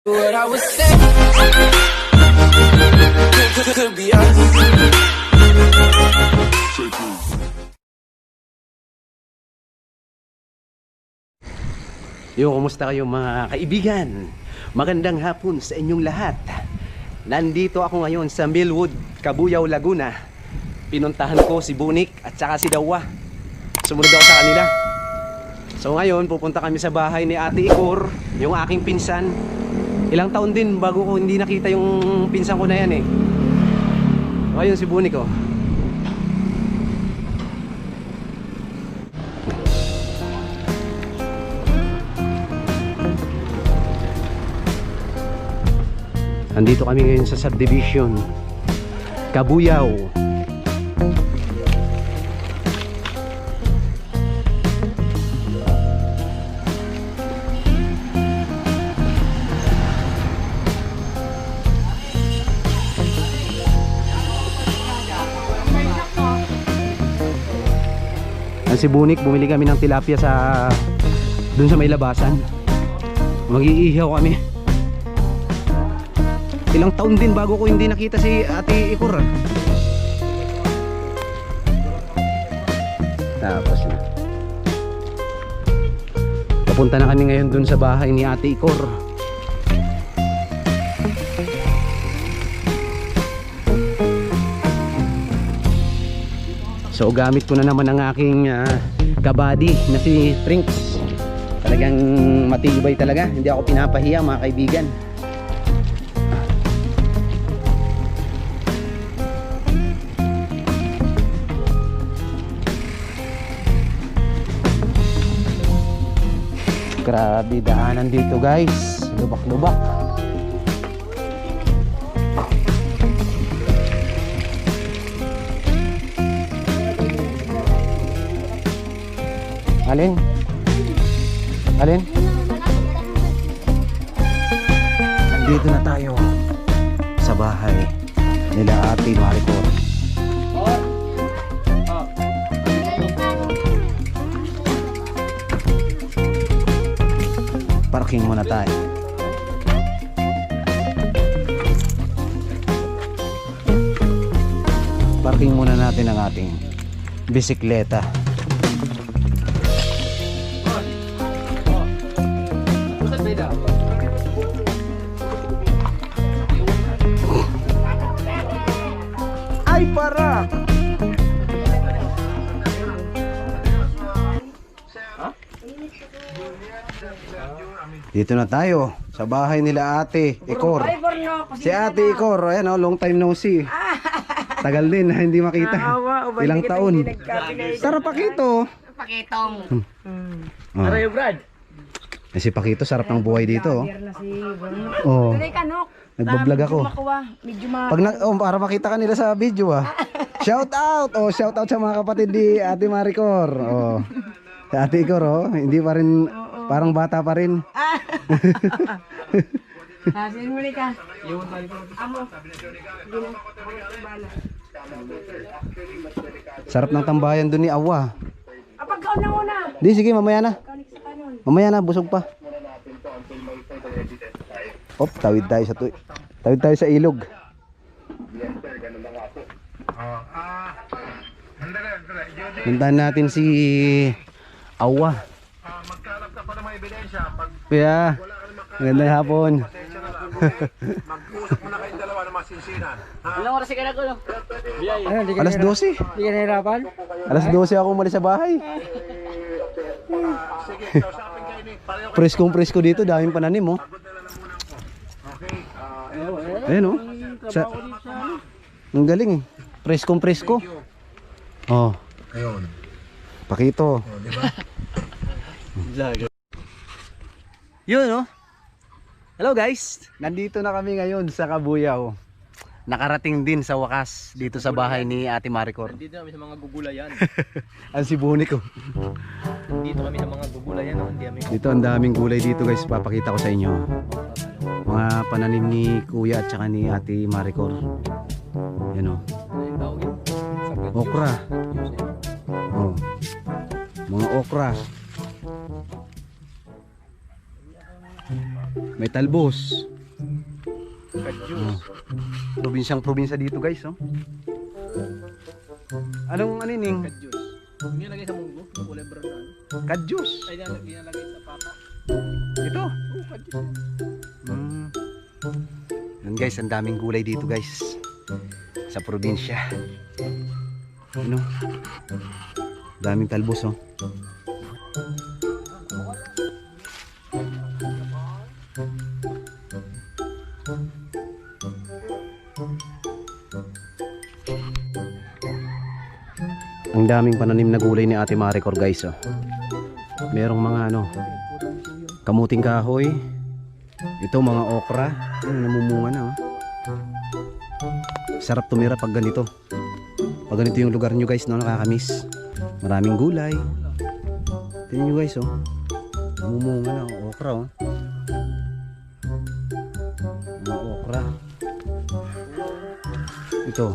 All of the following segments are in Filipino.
What I was saying could be us. Yo, kumusta kayo mga kaibigan? Magandang hapon sa inyong lahat. Nandito ako ngayon sa Millwood, Cabuyao, Laguna. Pinuntahan ko si Bunik at saka si Dawa. Sumunod ako sa kanila. So ngayon pupunta kami sa bahay ni Ate Ikor, yung aking pinsan. Ilang taon din bago ko hindi nakita yung pinsan ko na yan eh. Ngayon si Bunik oh. Andito kami ngayon sa subdivision Cabuyao. Si Bunik, bumili kami ng tilapia sa dun sa may labasan. Mag-iihaw kami. Ilang taon din bago ko hindi nakita si Ate Ikor. Tapos na. Papunta na kami ngayon dun sa bahay ni Ate Ikor. So gamit ko na naman ang aking kabady na si Trinks. Talagang matibay talaga. Hindi ako pinapahiya mga kaibigan. Grabe daanan dito guys. Lubak-lubak. Alin? Alin? Nandito na tayo sa bahay nila Ate Maricor. Parking muna tayo. Parking muna natin ang ating bisikleta. Ay para! Dito na tayo sa bahay nila Ate Ikor. Si Ate Ikor, ayan oh, long time no see. Tagal din hindi makita. Ilang taon. Tara Pakito. Pakitong. Aray Brad. Si Pakito sarap ng buhay dito. Oh. Nagbablog ako. Pag para makita ka nila sa video ah. Shout out. Oh, shout out sa mga kapatid ni Ate Maricor. Oh. Si Ate Ikor oh, hindi pa rin parang bata pa rin. Hasin mo ka. Amo. Sarap ng tambayan doon ni Awa. Apagkaon na muna. Di sige mamaya na. Mamaya na busog pa. Op, tawid tayo sa ilog. Puntahan natin si Awa. Magkalap ka pa ng mga ebidensya. Pag Kaya, magandang hapon. mag-usap mo na kayong dalawa ng masinsinan. Ilang oras ka na ko? Alas 12. Hindi ka nahirapan? Alas 12 ako umalis sa bahay. Sige, kausapin kayo ni pareho. Presko dito, daming pananim oh. Ayan oh. Ang galing eh. Presko. Oh. Ayun. Pakito. Yun oh. Hello guys. Nandito na kami ngayon sa Cabuyao. Nakarating din sa wakas dito sa bahay ni Ate Maricor. Dito kami sa mga gugulayan. Ang si Bunik oh. Dito kami sa mga gugulayan. Dito ang daming gulay dito guys. Papakita ko sa inyo. Mga pananim ni Kuya at saka ni Ate Maricor. Yan oh. Okra. Oh. Mga okra. May talbos. Kadyus. Probinsyang-probinsya dito guys, oh. Anong ano yun? Kadyus. Yung nilagay sa munggo, yung kulay brown na ano. Kadyus. Ay, nilagay sa papa. Ito. Oo, kadyus. Yan guys, ang daming gulay dito guys. Sa probinsya. Ano? Daming talbos, oh. Ang daming pananim na gulay ni Ate Maricor guys, oh. Merong mga ano, kamuting kahoy. Ito mga okra. Namumunga na, oh. Sarap tumira pag ganito. Pag ganito yung lugar nyo guys, no, nakakamiss. Maraming gulay. Tingnan nyo guys, oh. Namumunga na, oh. Okra, oh. Mga okra. Ito.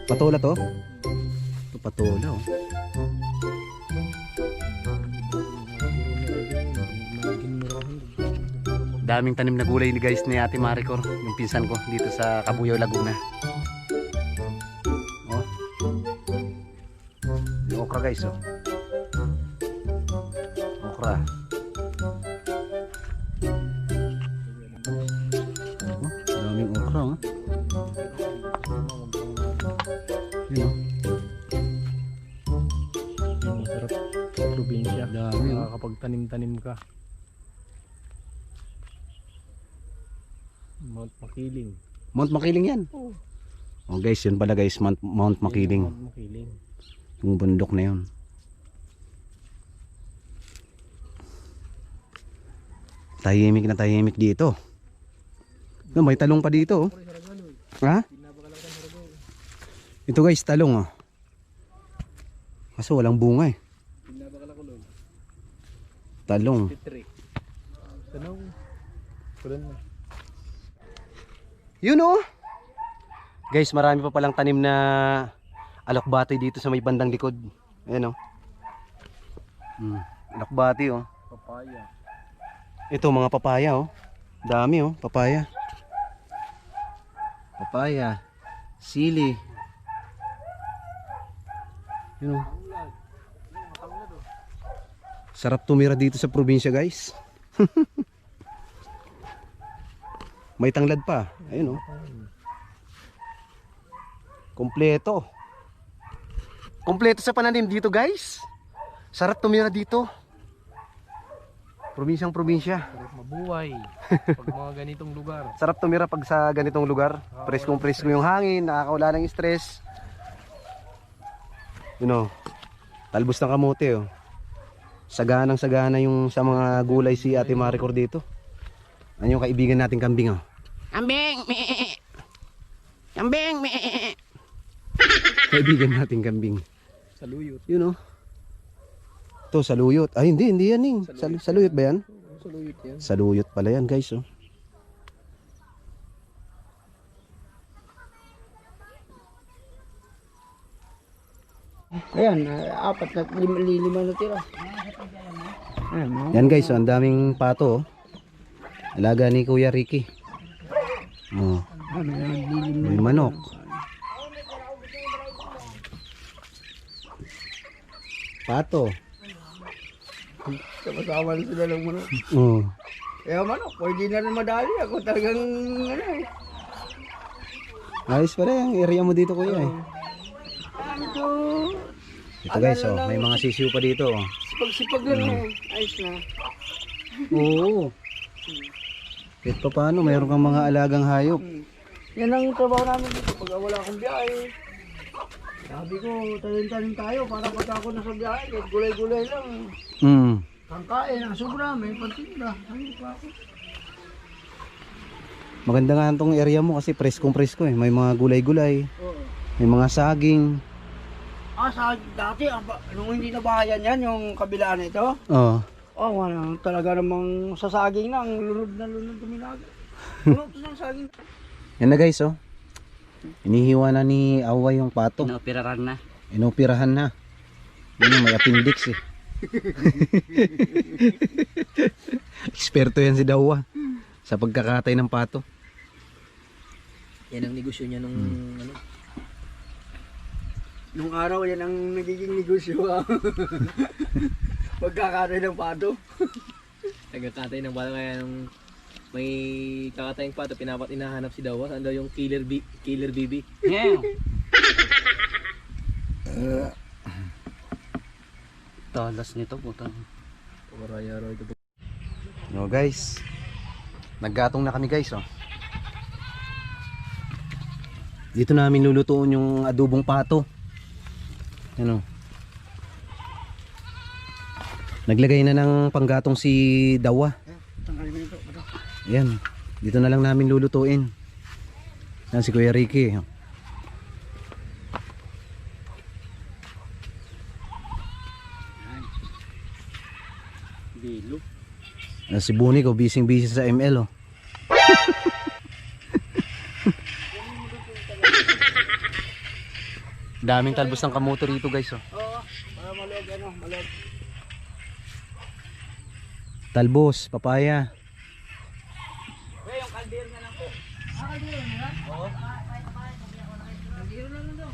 Patola to. Ito patola, oh. Daming tanim na gulay ni guys ni Ate Maricor, yung pinsan ko dito sa Cabuyao, Laguna. Oh. Yung okra guys, oh. Okra. Oh, daming okra, oh. Yun, oh. Masarap sa probinsya. Dami, oh. Nakakapagtanim-tanim ka. Mount Makiling. Mount Makiling yan. Oh guys, yun pala guys, Mount Makiling. Mount Makiling. Yung bundok na yun. Tahimik na tahimik dito. No, may talong pa dito, oh. Ha? Ito guys, talong, oh. Kaso walang bunga eh. Talong. Titri. Tanong. Kulan mo. Yun, oh. Guys, marami pa palang tanim na alokbati dito sa may bandang likod. Ayan, oh. Alokbati, oh. Papaya. Ito mga papaya, oh. Dami, oh, papaya. Papaya. Sili. Yun, oh. Sarap tumira dito sa probinsya, guys. May tanglad pa. Ayun, oh. Kompleto. Kompleto sa pananim dito, guys. Sarap tumira dito. Probinsyang probinsya. Sarap mabuhay. Pag mga ganitong lugar. Sarap tumira pag sa ganitong lugar. Preskong presko yung hangin, nakakawala ng stress. You know, talbos ng kamote, oh. Saganang sagana yung sa mga gulay si Ate Maricor dito. Ano yung kaibigan nating kambing, oh. Kambing! Kambing! Kaibigan nating kambing. Saluyot. Yun, oh. Ito, saluyot. Ay, hindi yan, Ning. Saluyot ba yan? Saluyot yan. Saluyot pala yan, guys, oh. Ayan, apat na lima na tira. Yan, guys, oh, ang daming pato, oh. Alaga ni Kuya Ricky. Oh. May manok. Pato. Kasama na sila ng manok. Oh. Kaya manok, pwede na rin madali. Ako talagang ano eh. Ayos pala yung area mo dito, Kuya, eh. Ito, guys, oh, may mga sisiw pa dito, oh. Sipag-sipag lang eh. Ayos na. Oo. Kahit pa paano, mayroon kang mga alagang hayop. Yan ang trabaho namin dito pag wala akong biyahe. Sabi ko, tanim-tanim tayo para pag ako nasa biyahe, kahit gulay-gulay lang. Kangkain, ang sobra, may pantinda. Sabi ko ako. Maganda nga itong area mo kasi preskong-presko, eh. May mga gulay-gulay, Oo. may mga saging. Sa dati, nung hindi na bahayan yan, yung kabilaan nito. Oh. Oh, wala talaga namang sasaging na, ang lunod na tuminaga. Lunod na saging. Yan na, guys, oh. Inihiwa na ni Awa yung pato. Naoperaran na. Inoperahan na. Yan, may appendix, eh. Eksperto yan si Dawa. sa pagkakatay ng pato. Yan ang negosyo niya nung ano. Nung araw, yan ang nagiging negosyo. Pagkakaroon ng pato. Nagkakatay ng bala kaya nung may kakatayang pato, inahanap si Dawa. Saan daw yung killer BB? Yeah. Talas nito putang. Paraya-raya ito. No guys. Naggatong na kami guys oh. Dito namin lulutuin yung adobong pato. Ano? Naglagay na ng panggatong si Dawa. Tanggalin mo ito. Ayan. Dito na lang namin lulutuin. Yan si Kuya Ricky. Bilo. Si Buni ko busy sa ML oh. Daming talbos ng kamote rito guys oh. Oo, para malog ano, malog. Talbos, papaya. Yung kalder na lang po. Kalder na lang? Oo. Kalder na lang daw.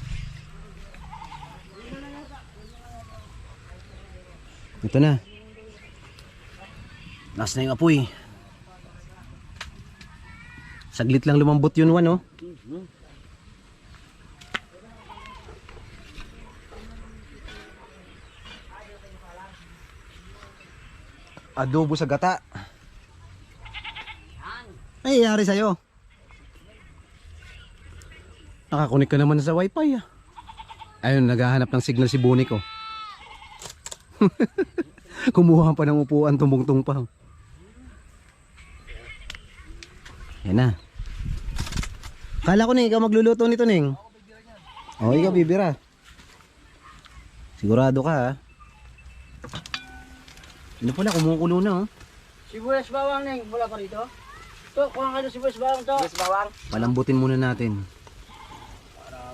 Ito na. Nas na yung apoy. Saglit lang lumambot yun, Juan, oh. Adobo sa gata. Ay, yari sa'yo. Nakakunik ka naman sa wifi, ah. Ayun, naghahanap ng signal si Bunik, oh. Kumuha pa ng upuan, tumungtong pa. Yan na. Kala ko na ikaw magluluto nito, Ning. Oh, ikaw bibira. Sigurado ka, ha? Ano pala, kumukulo na, oh. Sibuyas bawang Neng, wala pa rito? To, kuha ka ng sibuyas bawang to. Sibuyas bawang? Palambutin muna natin.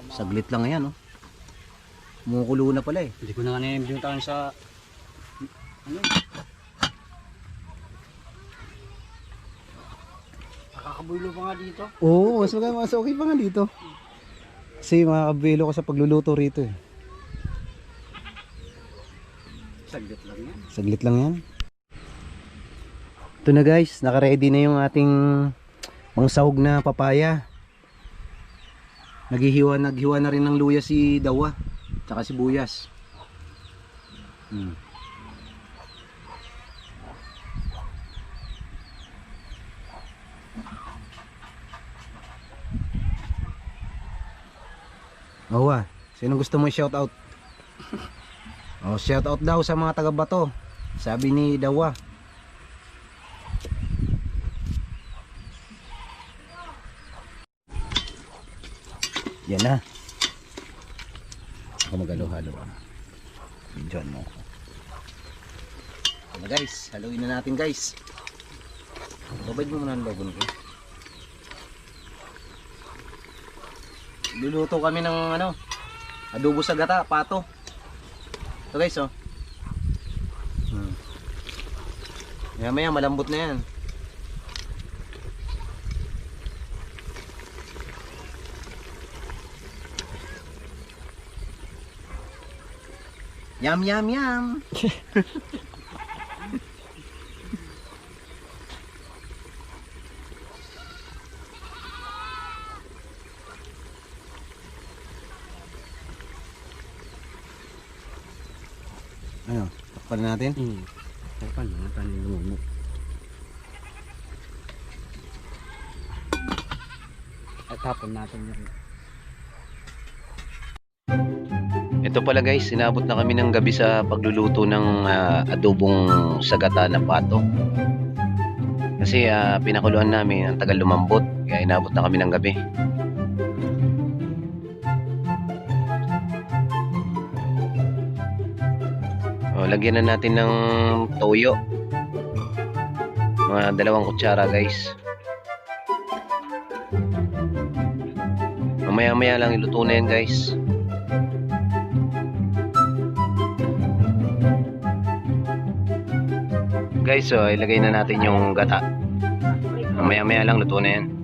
Saglit lang yan, oh. Kumukulo na pala, eh. Hindi ko na naimbitahan sa... Ano? Nakakabulo pa nga dito. Oo, mas okay pa nga dito. Kasi makakabilo ka sa pagluluto rito, eh. Saglit lang yan. Saglit lang yan. Ito na guys, naka-ready na yung ating mangsahog na papaya. Naghiwa na rin ng luya si Dawa, tsaka sibuyas. Dawa, sino gusto mo i-shout out? Oh, shout out daw sa mga taga Bato. Sabi ni Dawa. Yan na. Ako mag-halo-halo. Diyan mo. Ano guys, haluin na natin guys. Babad mo muna ang babon ko. Luluto kami ng ano, adobo sa gata, pato. Ito guys, oh. Maya malambot na yan. Yum yum yum. Ano, takpan natin? Takpan natin yung lumumok. At tapon natin yun. Ito pala guys, sinabot na kami ng gabi sa pagluluto ng adobong sagata na pato. Kasi pinakuluan namin, ang tagal lumambot, kaya inabot na kami ng gabi. O, lagyan na natin ng toyo. Mga 2 kutsara guys. Mamaya-maya lang iluto na yan guys. Guys, so ilagay na natin yung gata. Mamaya-maya lang, luto na yan.